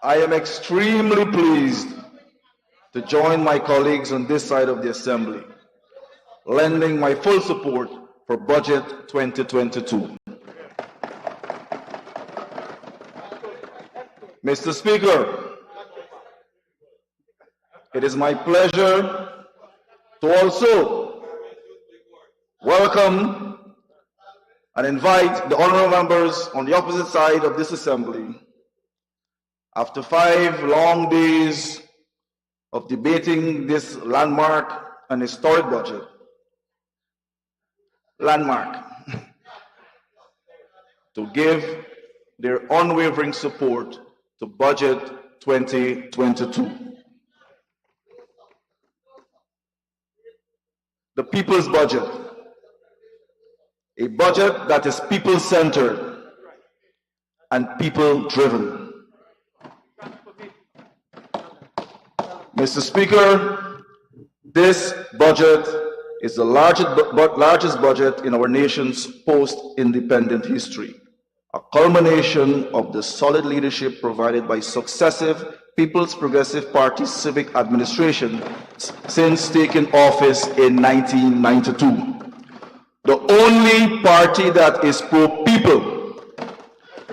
I am extremely pleased to join my colleagues on this side of the Assembly, lending my full support for Budget 2022. Mr. Speaker, it is my pleasure to also welcome and invite the honourable members on the opposite side of this Assembly. After 5 long days of debating this landmark and historic budget, to give their unwavering support to Budget 2022. The People's Budget, a budget that is people-centered and people-driven. Mr. Speaker, this budget is the largest budget in our nation's post-independent history, a culmination of the solid leadership provided by successive People's Progressive Party civic administration since taking office in 1992. The only party that is pro-people,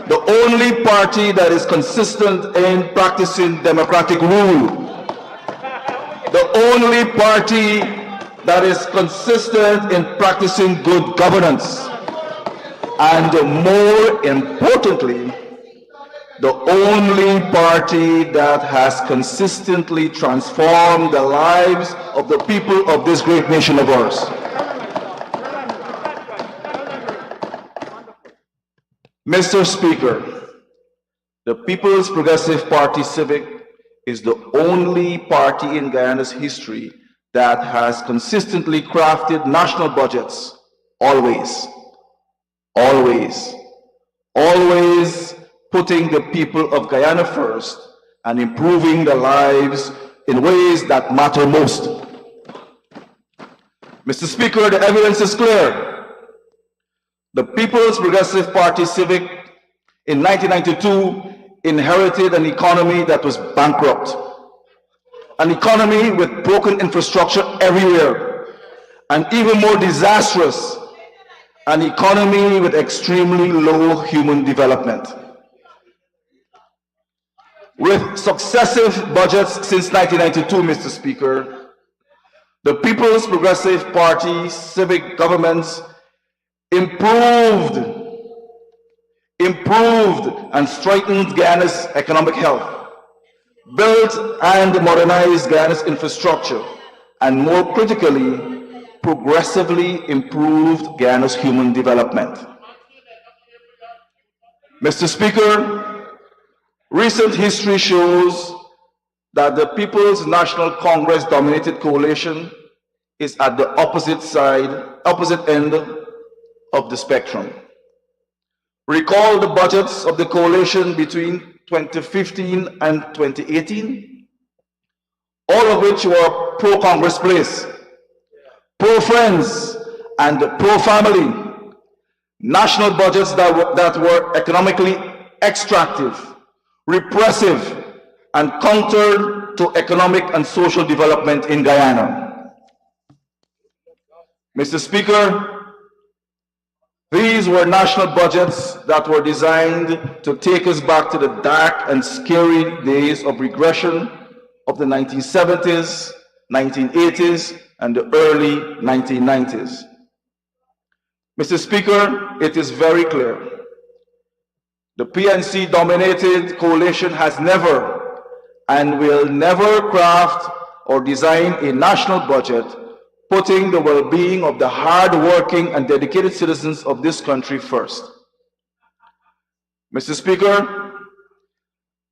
the only party that is consistent in practicing democratic rule, the only party that is consistent in practicing good governance, and more importantly, the only party that has consistently transformed the lives of the people of this great nation of ours. Mr. Speaker, the People's Progressive Party Civic is the only party in Guyana's history that has consistently crafted national budgets, always putting the people of Guyana first and improving their lives in ways that matter most. Mr. Speaker, the evidence is clear. The People's Progressive Party Civic in 1992 inherited an economy that was bankrupt, an economy with broken infrastructure everywhere, and even more disastrous, an economy with extremely low human development. With successive budgets since 1992, Mr. Speaker, the People's Progressive Party civic governments improved and strengthened Guyana's economic health, built and modernized Guyana's infrastructure, and more critically, progressively improved Guyana's human development. Mr. Speaker, recent history shows that the People's National Congress-dominated coalition is at the opposite end of the spectrum. Recall the budgets of the coalition between 2015 and 2018, all of which were pro-Congress place, pro-friends, and pro-family. National budgets that were economically extractive, repressive, and counter to economic and social development in Guyana. Mr. Speaker, these were national budgets that were designed to take us back to the dark and scary days of regression of the 1970s, 1980s, and the early 1990s. Mr. Speaker, it is very clear. The PNC-dominated coalition has never and will never craft or design a national budget putting the well-being of the hard-working and dedicated citizens of this country first. Mr. Speaker,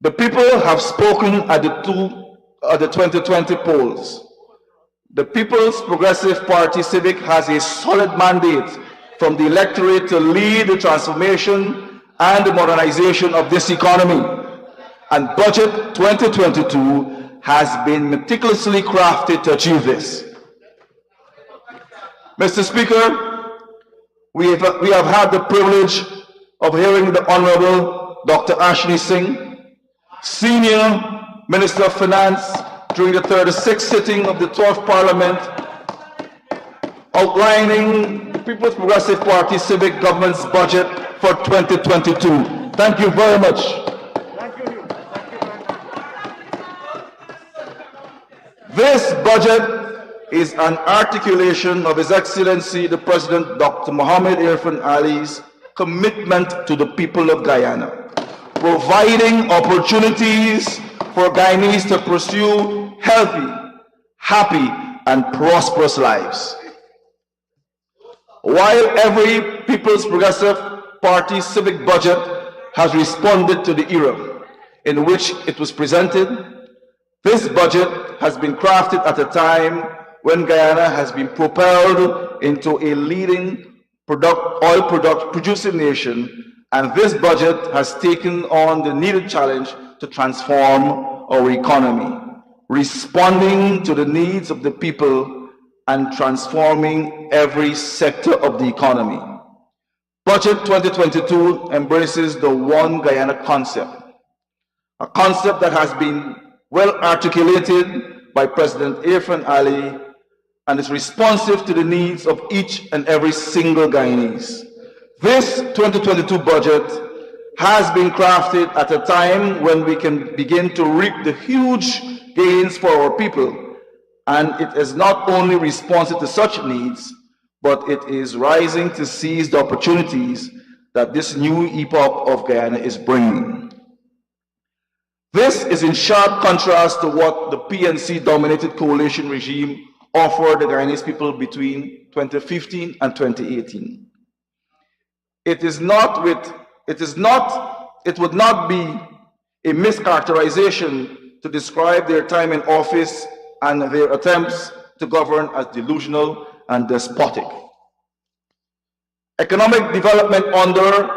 the people have spoken at the 2020 polls. The People's Progressive Party Civic has a solid mandate from the electorate to lead the transformation and the modernization of this economy. And Budget 2022 has been meticulously crafted to achieve this. Mr. Speaker, we have had the privilege of hearing the Honorable Dr. Ashni Singh Senior Minister of Finance during the 36th sitting of the 12th Parliament, outlining the People's Progressive Party civic government's budget for 2022. Thank you very much. This budget is an articulation of His Excellency the President Dr. Mohamed Irfan Ali's commitment to the people of Guyana, providing opportunities for Guyanese to pursue healthy, happy, and prosperous lives. While every People's Progressive Party civic budget has responded to the era in which it was presented, this budget has been crafted at a time when Guyana has been propelled into a leading oil producing nation, and this budget has taken on the needed challenge to transform our economy, responding to the needs of the people and transforming every sector of the economy. Budget 2022 embraces the One Guyana concept, a concept that has been well articulated by President Irfan Ali and is responsive to the needs of each and every single Guyanese. This 2022 budget has been crafted at a time when we can begin to reap the huge gains for our people, and it is not only responsive to such needs, but it is rising to seize the opportunities that this new epoch of Guyana is bringing. This is in sharp contrast to what the PNC-dominated coalition regime offered the Guyanese people between 2015 and 2018. It would not be a mischaracterization to describe their time in office and their attempts to govern as delusional and despotic. Economic development under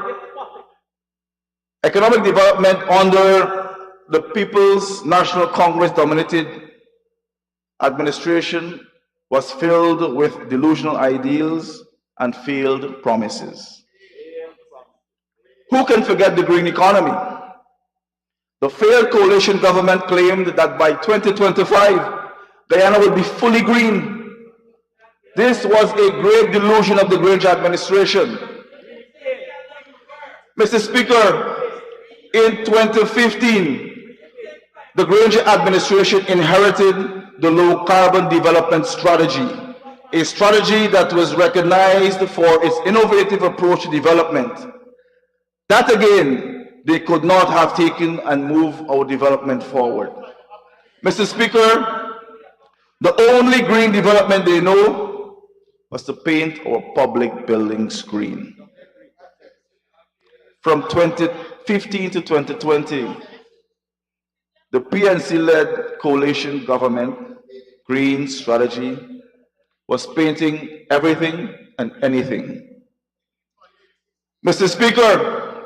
the People's National Congress dominated administration was filled with delusional ideals and failed promises. Who can forget the green economy? The failed coalition government claimed that by 2025, Guyana will be fully green. This was a great delusion of the Grange administration. Mr. Speaker, in 2015, the Grange administration inherited the low carbon development strategy, a strategy that was recognized for its innovative approach to development. That again, they could not have taken and moved our development forward. Mr. Speaker, the only green development they know was to paint our public buildings green. From 2015 to 2020, the PNC-led coalition government green strategy was painting everything and anything. Mr. Speaker,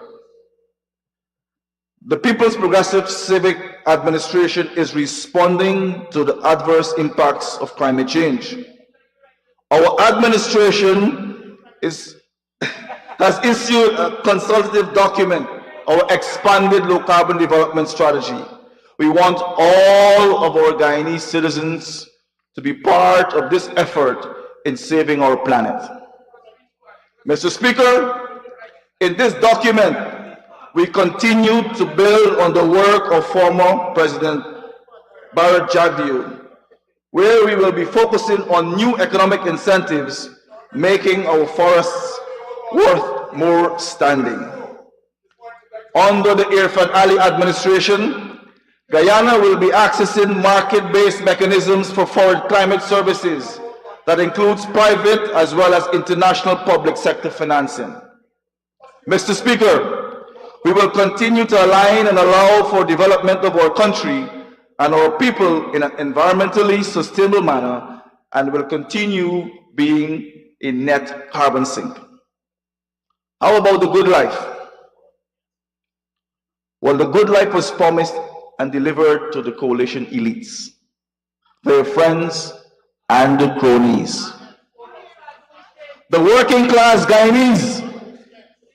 the People's Progressive Civic Administration is responding to the adverse impacts of climate change. Our administration has issued a consultative document, our expanded low carbon development strategy. We want all of our Guyanese citizens to be part of this effort in saving our planet. Mr. Speaker, in this document, we continue to build on the work of former President Barrett Jagdeo, where we will be focusing on new economic incentives, making our forests worth more standing. Under the Irfan Ali administration, Guyana will be accessing market-based mechanisms for foreign climate services that includes private as well as international public sector financing. Mr. Speaker, we will continue to align and allow for development of our country and our people in an environmentally sustainable manner, and will continue being a net carbon sink. How about the good life? Well, the good life was promised and delivered to the coalition elites, their friends and the cronies. The working class Guyanese,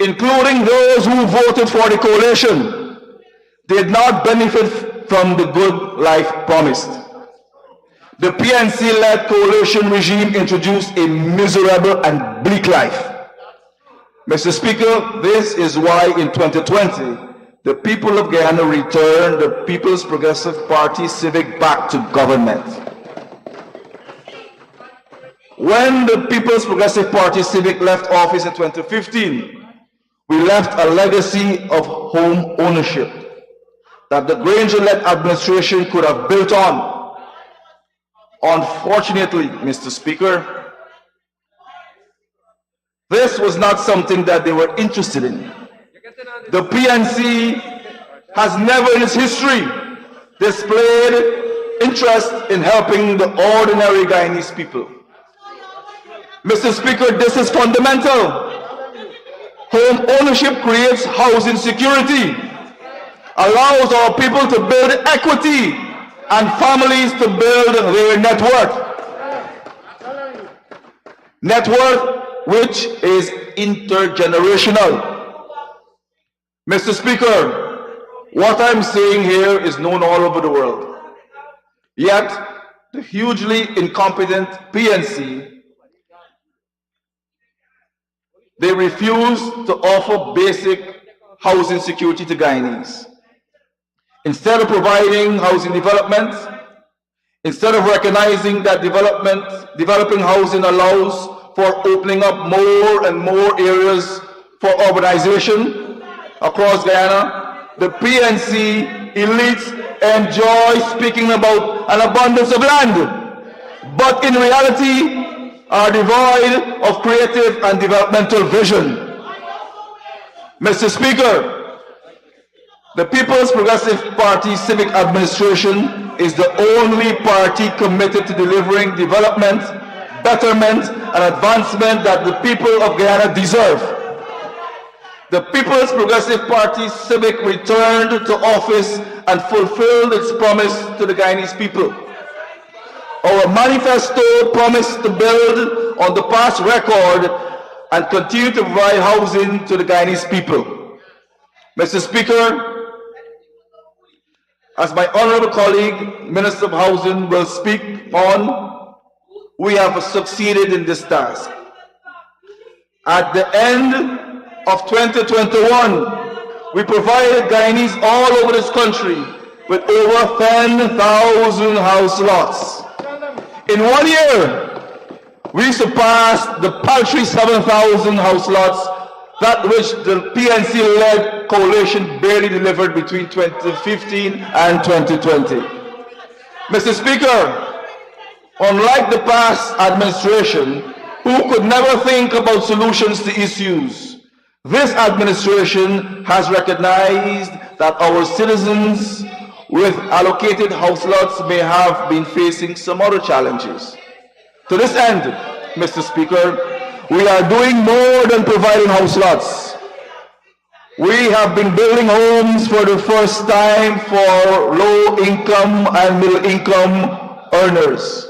including those who voted for the coalition, did not benefit from the good life promised. The PNC-led coalition regime introduced a miserable and bleak life. Mr. Speaker, this is why in 2020, the people of Guyana returned the People's Progressive Party Civic back to government. When the People's Progressive Party Civic left office in 2015, we left a legacy of home ownership that the Granger-led administration could have built on. Unfortunately, Mr. Speaker, this was not something that they were interested in. The PNC has never in its history displayed interest in helping the ordinary Guyanese people. Mr. Speaker, this is fundamental. Home ownership creates housing security, allows our people to build equity and families to build their net worth. Net worth which is intergenerational. Mr. Speaker, what I'm saying here is known all over the world. Yet, the hugely incompetent PNC, they refuse to offer basic housing security to Guyanese. Instead of providing housing development, instead of recognizing that developing housing allows for opening up more and more areas for urbanization across Guyana, the PNC elites enjoy speaking about an abundance of land, but in reality are devoid of creative and developmental vision. Mr. Speaker, the People's Progressive Party Civic Administration is the only party committed to delivering development, betterment, and advancement that the people of Guyana deserve. The People's Progressive Party Civic returned to office and fulfilled its promise to the Guyanese people. Our manifesto promised to build on the past record and continue to provide housing to the Guyanese people. Mr. Speaker, as my honorable colleague, Minister of Housing, will speak on, we have succeeded in this task. At the end of 2021, we provided Guyanese all over this country with over 10,000 house lots. In 1 year, we surpassed the paltry 7,000 house lots, that which the PNC-led coalition barely delivered between 2015 and 2020. Mr. Speaker, unlike the past administration, who could never think about solutions to issues, this administration has recognized that our citizens with allocated house lots may have been facing some other challenges. To this end, Mr. Speaker, we are doing more than providing house lots. We have been building homes for the first time for low-income and middle-income earners.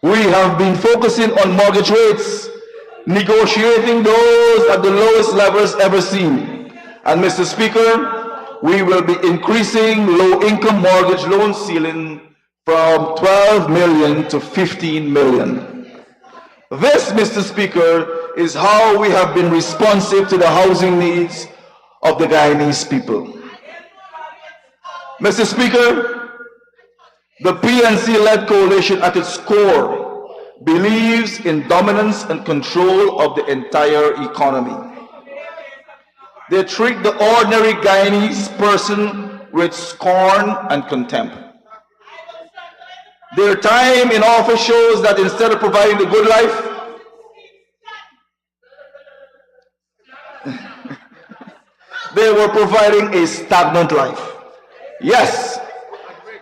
We have been focusing on mortgage rates, negotiating those at the lowest levels ever seen. And Mr. Speaker, we will be increasing low-income mortgage loan ceiling from 12 million to 15 million. This, Mr. Speaker, is how we have been responsive to the housing needs of the Guyanese people. Mr. Speaker, the PNC-led coalition at its core believes in dominance and control of the entire economy. They treat the ordinary Guyanese person with scorn and contempt. Their time in office shows that instead of providing the good life, they were providing a stagnant life. Yes,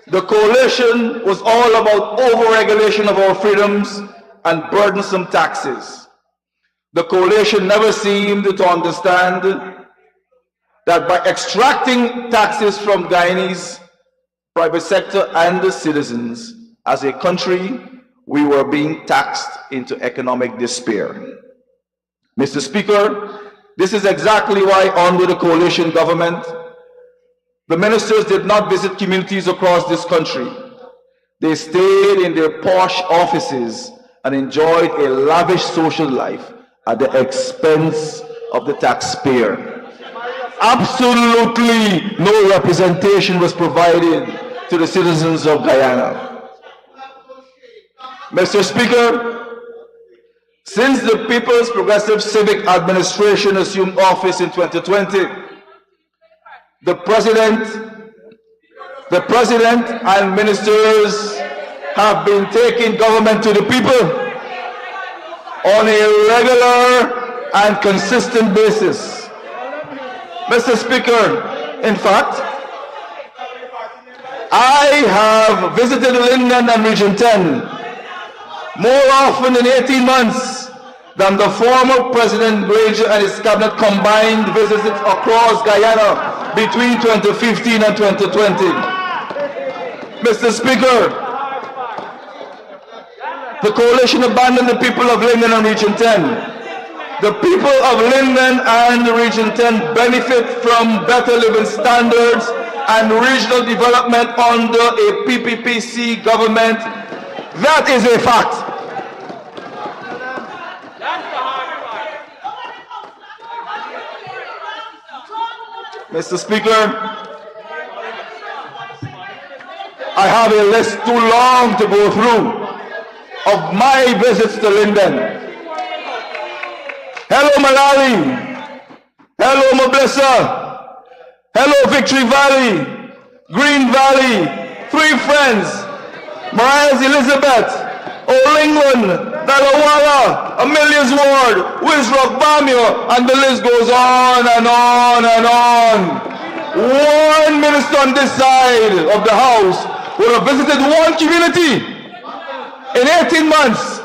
the coalition was all about overregulation of our freedoms and burdensome taxes. The coalition never seemed to understand that by extracting taxes from Guyanese private sector and the citizens, as a country, we were being taxed into economic despair. Mr. Speaker, this is exactly why under the coalition government, The ministers did not visit communities across this country. They stayed in their posh offices and enjoyed a lavish social life at the expense of the taxpayer. Absolutely no representation was provided to the citizens of Guyana. Mr. Speaker, since the People's Progressive Civic Administration assumed office in 2020, the President and ministers have been taking government to the people on a regular and consistent basis. Mr. Speaker, in fact, I have visited Linden and Region 10 more often in 18 months than the former President Granger and his cabinet combined visits across Guyana between 2015 and 2020. Mr. Speaker, the coalition abandoned the people of Linden and Region 10. The people of Linden and Region 10 benefit from better living standards and regional development under a PPPC government. That is a fact. Mr. Speaker, I have a list too long to go through of my visits to Linden. Hello Malawi, hello Moblessa, hello Victory Valley, Green Valley, Three Friends, Marias Elizabeth, Old England, Dalawala, Amelia's Ward, Wisrock, Bamio, and the list goes on and on and on. One minister on this side of the house would have visited one community in 18 months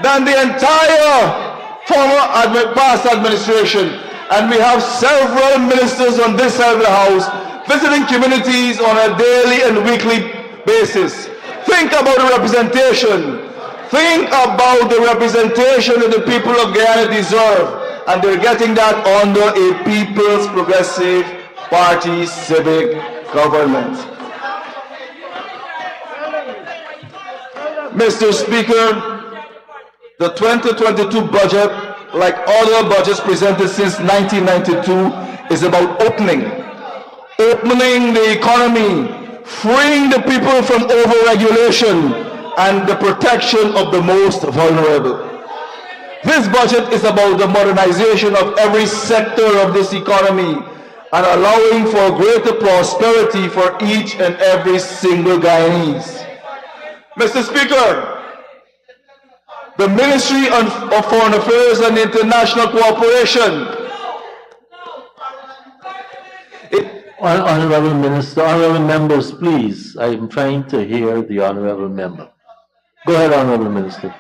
than the entire former past administration. And we have several ministers on this side of the house visiting communities on a daily and weekly basis. Think about the representation. Think about the representation that the people of Guyana deserve, and they're getting that under a People's Progressive Party civic government. Mr. Speaker, the 2022 budget, like other budgets presented since 1992, is about opening the economy, freeing the people from overregulation, and the protection of the most vulnerable. This budget is about the modernization of every sector of this economy and allowing for greater prosperity for each and every single Guyanese. Mr. Speaker, the Ministry of Foreign Affairs and International Cooperation. Honorable Minister, honorable members, please. I am trying to hear the honorable member. Go ahead, honorable minister.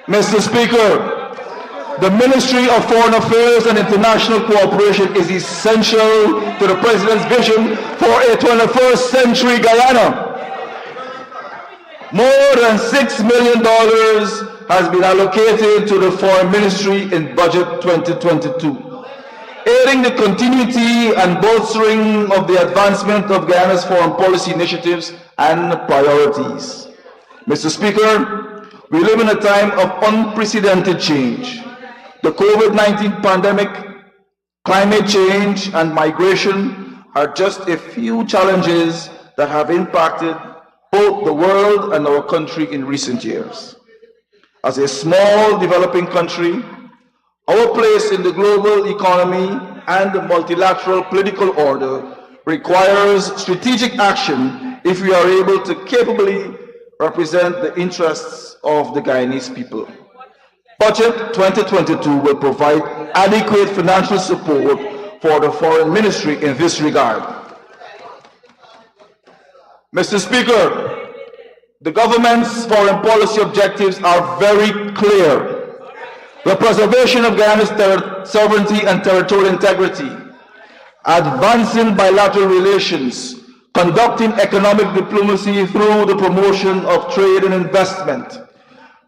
Mr. Speaker, the Ministry of Foreign Affairs and International Cooperation is essential to the President's vision for a 21st century Guyana. More than $6 million has been allocated to the Foreign Ministry in Budget 2022, aiding the continuity and bolstering of the advancement of Guyana's foreign policy initiatives and priorities. Mr. Speaker, we live in a time of unprecedented change. The COVID-19 pandemic, climate change, and migration are just a few challenges that have impacted both the world and our country in recent years. As a small developing country, our place in the global economy and the multilateral political order requires strategic action if we are able to capably represent the interests of the Guyanese people. Budget 2022 will provide adequate financial support for the Foreign Ministry in this regard. Mr. Speaker, the government's foreign policy objectives are very clear. The preservation of Guyana's sovereignty and territorial integrity, advancing bilateral relations, conducting economic diplomacy through the promotion of trade and investment,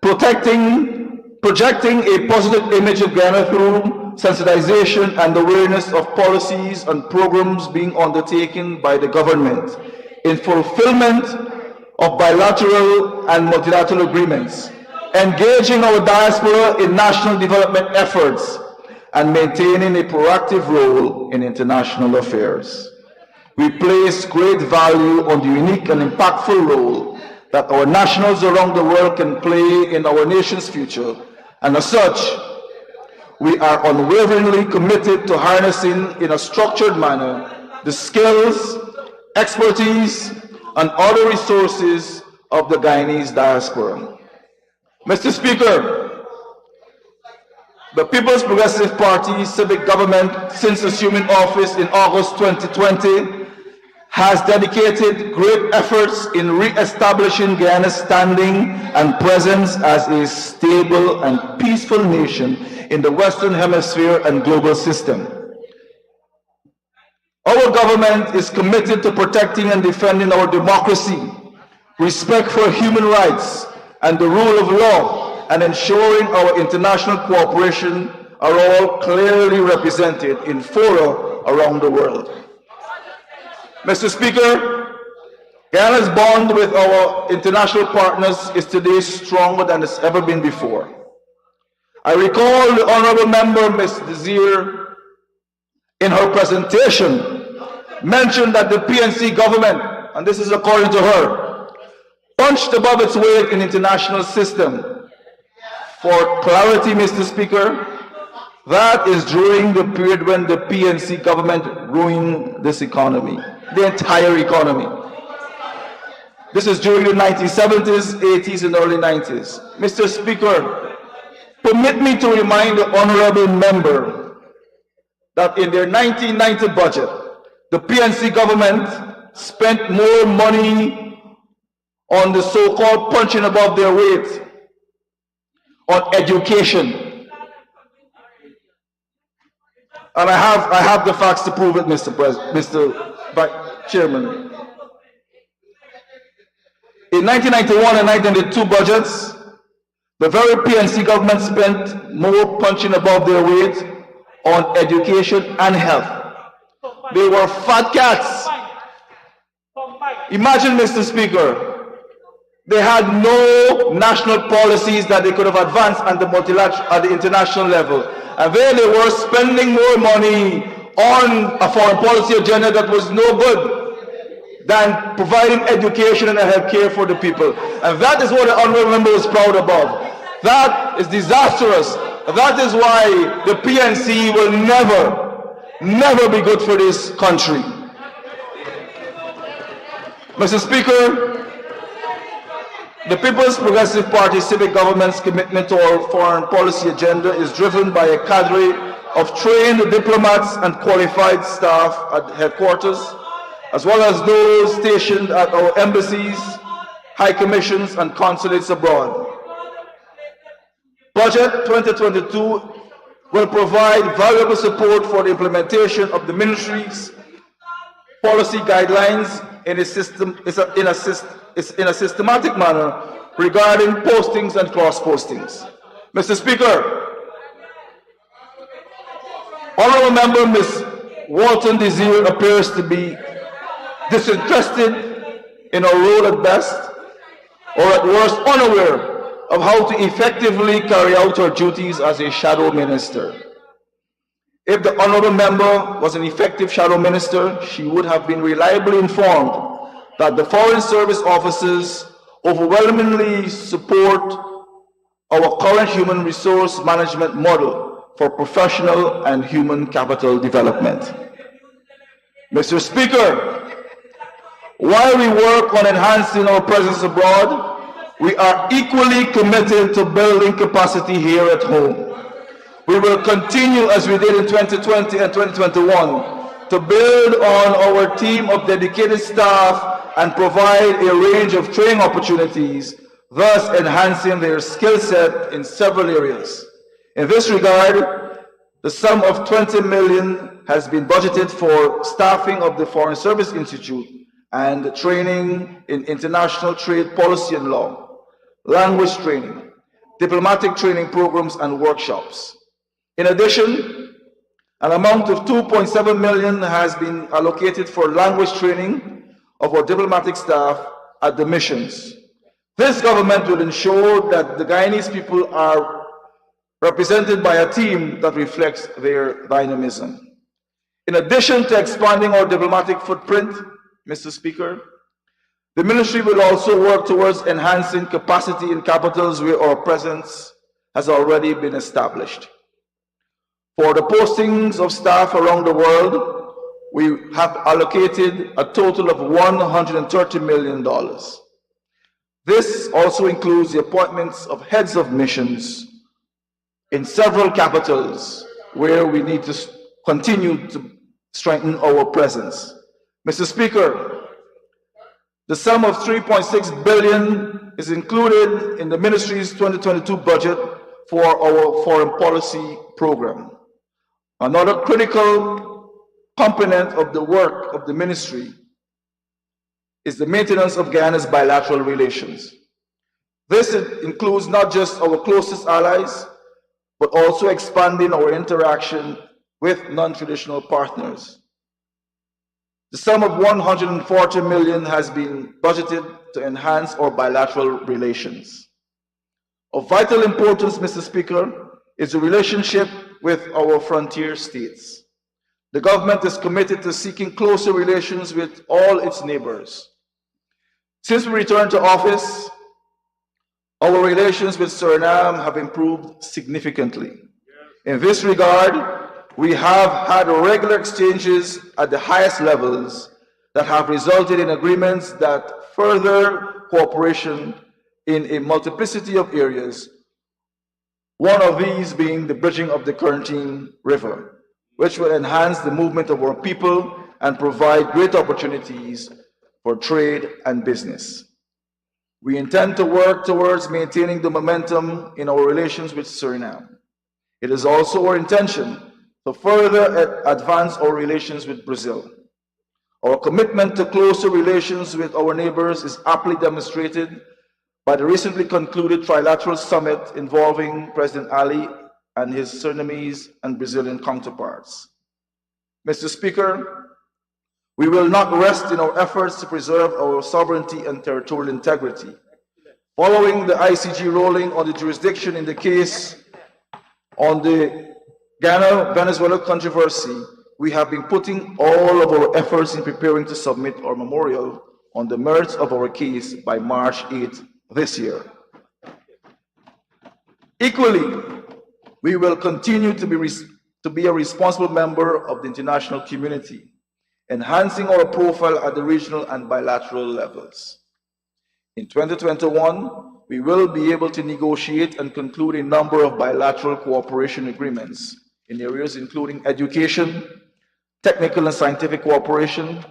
projecting a positive image of Guyana through sensitization and awareness of policies and programs being undertaken by the government in fulfillment of bilateral and multilateral agreements, engaging our diaspora in national development efforts, and maintaining a proactive role in international affairs. We place great value on the unique and impactful role that our nationals around the world can play in our nation's future, and as such, we are unwaveringly committed to harnessing in a structured manner the skills, expertise, and other resources of the Guyanese diaspora. Mr. Speaker, the People's Progressive Party civic government, since assuming office in August 2020, has dedicated great efforts in re-establishing Guyana's standing and presence as a stable and peaceful nation in the Western Hemisphere and global system. Our government is committed to protecting and defending our democracy, respect for human rights, and the rule of law, and ensuring our international cooperation are all clearly represented in fora around the world. Mr. Speaker, Guyana's bond with our international partners is today stronger than it's ever been before. I recall the Honorable Member, Ms. Desir, in her presentation, mentioned that the PNC government, and this is according to her, punched above its weight in international system. For clarity, Mr. Speaker, that is during the period when the PNC government ruined this economy, the entire economy. This is during the 1970s, 80s, and early 90s. Mr. Speaker, permit me to remind the honorable member that in their 1990 budget, the PNC government spent more money on the so-called punching above their weight on education. And I have the facts to prove it, Mr. Chairman. In 1991 and 1992 budgets, the very PNC government spent more punching above their weight on education and health. They were fat cats. Imagine, Mr. Speaker, they had no national policies that they could have advanced at the international level. And there they were spending more money on a foreign policy agenda that was no good than providing education and health care for the people. And that is what the honorable member is proud about. That is disastrous. That is why the PNC will never be good for this country. Mr. Speaker, the People's Progressive Party civic government's commitment to our foreign policy agenda is driven by a cadre of trained diplomats and qualified staff at headquarters, as well as those stationed at our embassies, high commissions, and consulates abroad. Budget 2022 will provide valuable support for the implementation of the ministry's policy guidelines in a systematic manner regarding postings and cross-postings. Mr. Speaker, Honorable Member Ms. Walton Desir appears to be disinterested in her role at best, or at worst unaware of how to effectively carry out her duties as a shadow minister. If the honorable member was an effective shadow minister, she would have been reliably informed that the Foreign Service officers overwhelmingly support our current human resource management model for professional and human capital development. Mr. Speaker, while we work on enhancing our presence abroad, we are equally committed to building capacity here at home. We will continue, as we did in 2020 and 2021, to build on our team of dedicated staff and provide a range of training opportunities, thus enhancing their skill set in several areas. In this regard, the sum of 20 million has been budgeted for staffing of the Foreign Service Institute and training in international trade policy and law, language training, diplomatic training programs and workshops. In addition, An amount of 2.7 million has been allocated for language training of our diplomatic staff at the missions. This government will ensure that the Guyanese people are represented by a team that reflects their dynamism. In addition to expanding our diplomatic footprint, Mr. Speaker, the ministry will also work towards enhancing capacity in capitals where our presence has already been established. For the postings of staff around the world, we have allocated a total of $130 million. This also includes the appointments of heads of missions in several capitals where we need to continue to strengthen our presence. Mr. Speaker, the sum of $3.6 billion is included in the ministry's 2022 budget for our foreign policy program. Another critical component of the work of the ministry is the maintenance of Guyana's bilateral relations. This includes not just our closest allies, but also expanding our interaction with non-traditional partners. The sum of $140 million has been budgeted to enhance our bilateral relations. Of vital importance, Mr. Speaker, is the relationship with our frontier states. The government is committed to seeking closer relations with all its neighbors. Since we returned to office, our relations with Suriname have improved significantly. In this regard, we have had regular exchanges at the highest levels that have resulted in agreements that further cooperation in a multiplicity of areas, one of these being the bridging of the Corentyne River, which will enhance the movement of our people and provide great opportunities for trade and business. We intend to work towards maintaining the momentum in our relations with Suriname. It is also our intention to further advance our relations with Brazil. Our commitment to closer relations with our neighbors is aptly demonstrated by the recently concluded trilateral summit involving President Ali and his Surinamese and Brazilian counterparts. Mr. Speaker, we will not rest in our efforts to preserve our sovereignty and territorial integrity. Following the ICJ ruling on the jurisdiction in the case on the Ghana-Venezuela controversy, we have been putting all of our efforts in preparing to submit our memorial on the merits of our case by March 8th this year. Equally, we will continue to be a responsible member of the international community, enhancing our profile at the regional and bilateral levels. In 2021, we will be able to negotiate and conclude a number of bilateral cooperation agreements in areas including education, technical and scientific cooperation,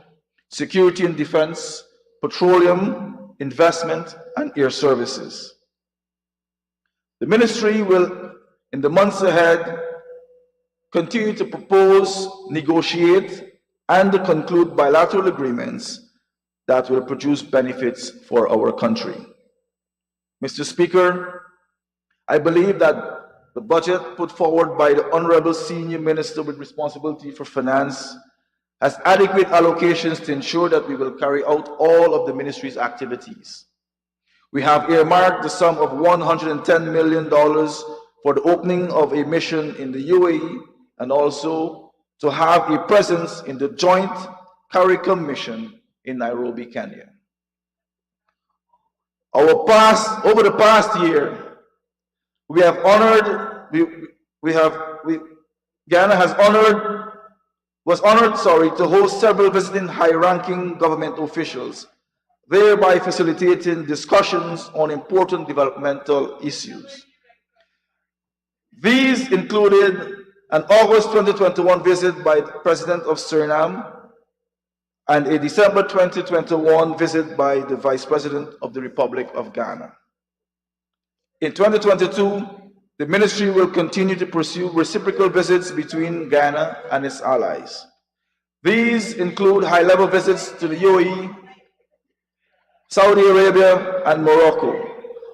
security and defense, petroleum, investment, and air services. The ministry will, in the months ahead, continue to propose, negotiate, and conclude bilateral agreements that will produce benefits for our country. Mr. Speaker, I believe that the budget put forward by the Honorable Senior Minister with responsibility for finance has adequate allocations to ensure that we will carry out all of the ministry's activities. We have earmarked the sum of $110 million for the opening of a mission in the UAE and also to have a presence in the joint CARICOM mission in Nairobi, Kenya. Over the past year, we have honored, Ghana was honored to host several visiting high-ranking government officials, thereby facilitating discussions on important developmental issues. These included an August 2021 visit by the President of Suriname and a December 2021 visit by the Vice President of the Republic of Ghana. In 2022, the ministry will continue to pursue reciprocal visits between Ghana and its allies. These include high-level visits to the UAE, Saudi Arabia, and Morocco,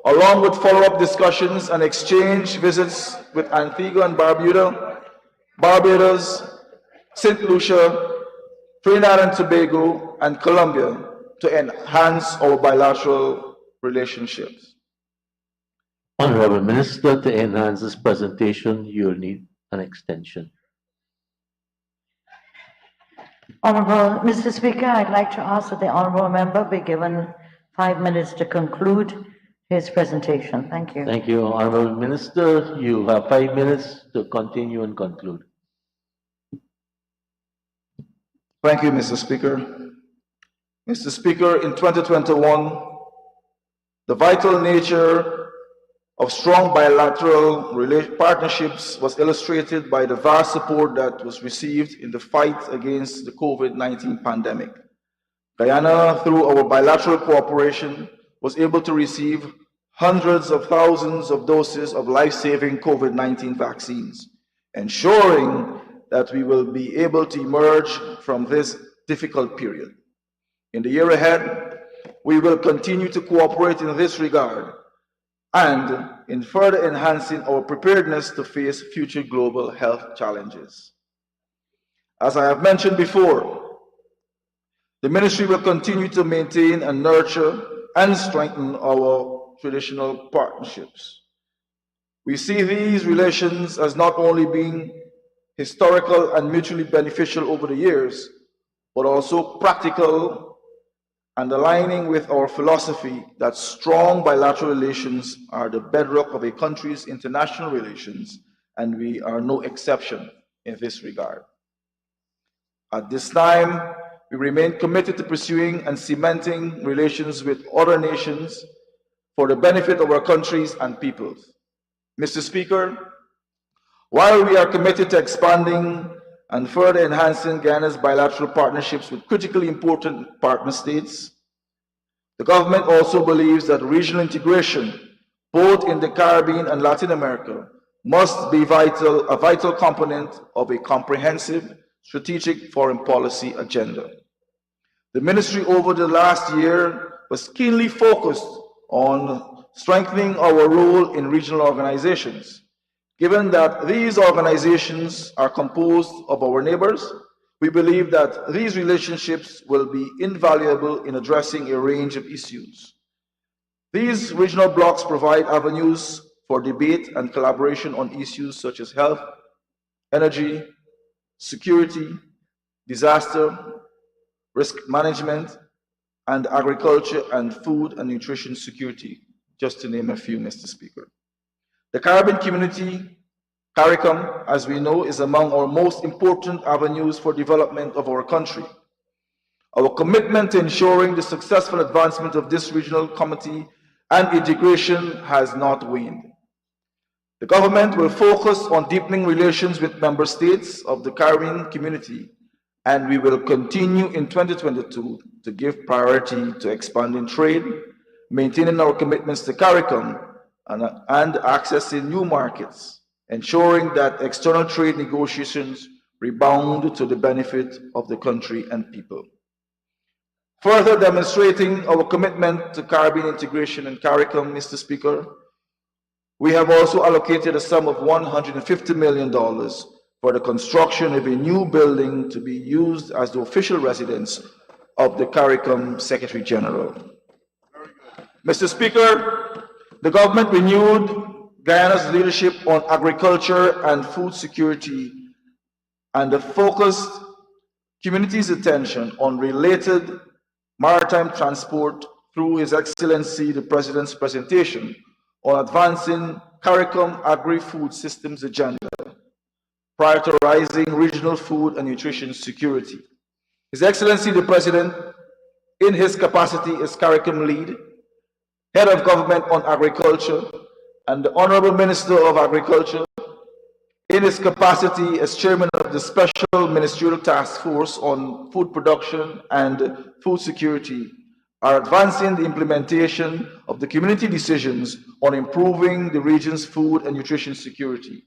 along with follow-up discussions and exchange visits with Antigua and Barbuda, Barbados, St. Lucia, Trinidad and Tobago, and Colombia to enhance our bilateral relationships. Honorable Minister, to enhance this presentation, you'll need an extension. Honorable Mr. Speaker, I'd like to ask that the honorable member be given 5 minutes to conclude his presentation. Thank you. Thank you, Honorable Minister. You have 5 minutes to continue and conclude. Thank you, Mr. Speaker. Mr. Speaker, in 2021, the vital nature of strong bilateral partnerships was illustrated by the vast support that was received in the fight against the COVID-19 pandemic. Guyana, through our bilateral cooperation, was able to receive hundreds of thousands of doses of life-saving COVID-19 vaccines, ensuring that we will be able to emerge from this difficult period. In the year ahead, we will continue to cooperate in this regard and in further enhancing our preparedness to face future global health challenges. As I have mentioned before, the Ministry will continue to maintain and nurture and strengthen our traditional partnerships. We see these relations as not only being historical and mutually beneficial over the years, but also practical and aligning with our philosophy that strong bilateral relations are the bedrock of a country's international relations, and we are no exception in this regard. At this time, we remain committed to pursuing and cementing relations with other nations for the benefit of our countries and peoples. Mr. Speaker, while we are committed to expanding and further enhancing Guyana's bilateral partnerships with critically important partner states, the government also believes that regional integration, both in the Caribbean and Latin America, must be a vital component of a comprehensive strategic foreign policy agenda. The Ministry over the last year was keenly focused on strengthening our role in regional organizations. Given that these organizations are composed of our neighbors, we believe that these relationships will be invaluable in addressing a range of issues. These regional blocs provide avenues for debate and collaboration on issues such as health, energy, security, disaster, risk management, and agriculture and food and nutrition security, just to name a few, Mr. Speaker. The Caribbean community, CARICOM, as we know, is among our most important avenues for development of our country. Our commitment to ensuring the successful advancement of this regional committee and integration has not waned. The government will focus on deepening relations with member states of the Caribbean community, and we will continue in 2022 to give priority to expanding trade, maintaining our commitments to CARICOM, and accessing new markets, ensuring that external trade negotiations rebound to the benefit of the country and people. Further demonstrating our commitment to Caribbean integration and CARICOM, Mr. Speaker, we have also allocated a sum of $150 million for the construction of a new building to be used as the official residence of the CARICOM Secretary General. Mr. Speaker, the government renewed Guyana's leadership on agriculture and food security and the focused community's attention on related maritime transport through His Excellency the President's presentation on advancing CARICOM agri-food systems agenda, prioritizing regional food and nutrition security. His Excellency the President, in his capacity as CARICOM lead, Head of Government on Agriculture, and the Honorable Minister of Agriculture, in his capacity as Chairman of the Special Ministerial Task Force on Food Production and Food Security, are advancing the implementation of the community decisions on improving the region's food and nutrition security.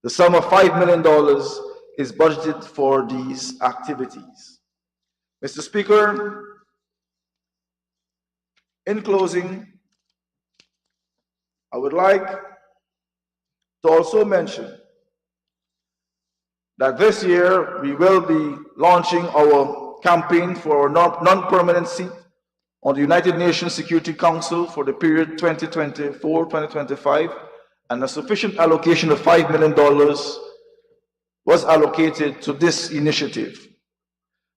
The sum of $5 million is budgeted for these activities. Mr. Speaker, in closing, I would like to also mention that this year we will be launching our campaign for a non-permanent seat on the United Nations Security Council for the period 2024-2025, and a sufficient allocation of $5 million was allocated to this initiative.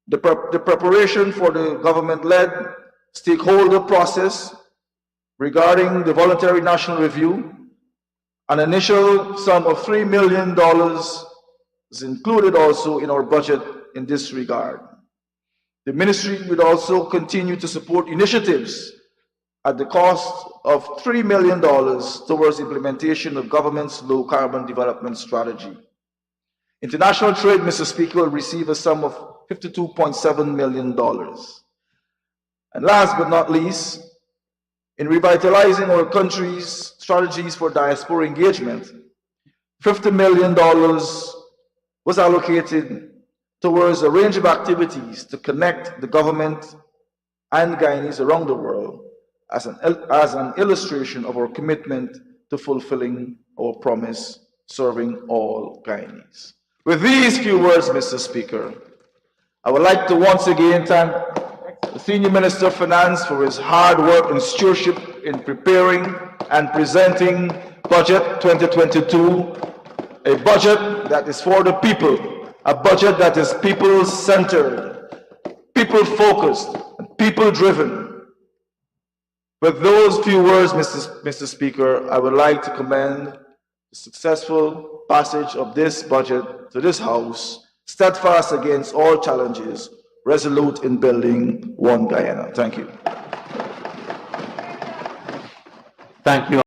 The preparation for the government-led stakeholder process regarding the voluntary national review, an initial sum of $3 million is included also in our budget in this regard. The ministry will also continue to support initiatives at the cost of $3 million towards implementation of government's low carbon development strategy. International trade, Mr. Speaker, will receive a sum of $52.7 million. And last but not least, in revitalizing our country's strategies for diaspora engagement, $50 million was allocated towards a range of activities to connect the government and Guyanese around the world as an illustration of our commitment to fulfilling our promise, serving all Guyanese. With these few words, Mr. Speaker, I would like to once again thank the Senior Minister of Finance for his hard work and stewardship in preparing and presenting Budget 2022, a budget that is for the people, a budget that is people-centered, people-focused, and people-driven. With those few words, Mr. Speaker, I would like to commend the successful passage of this budget to this House, steadfast against all challenges, resolute in building one Guyana. Thank you. Thank you.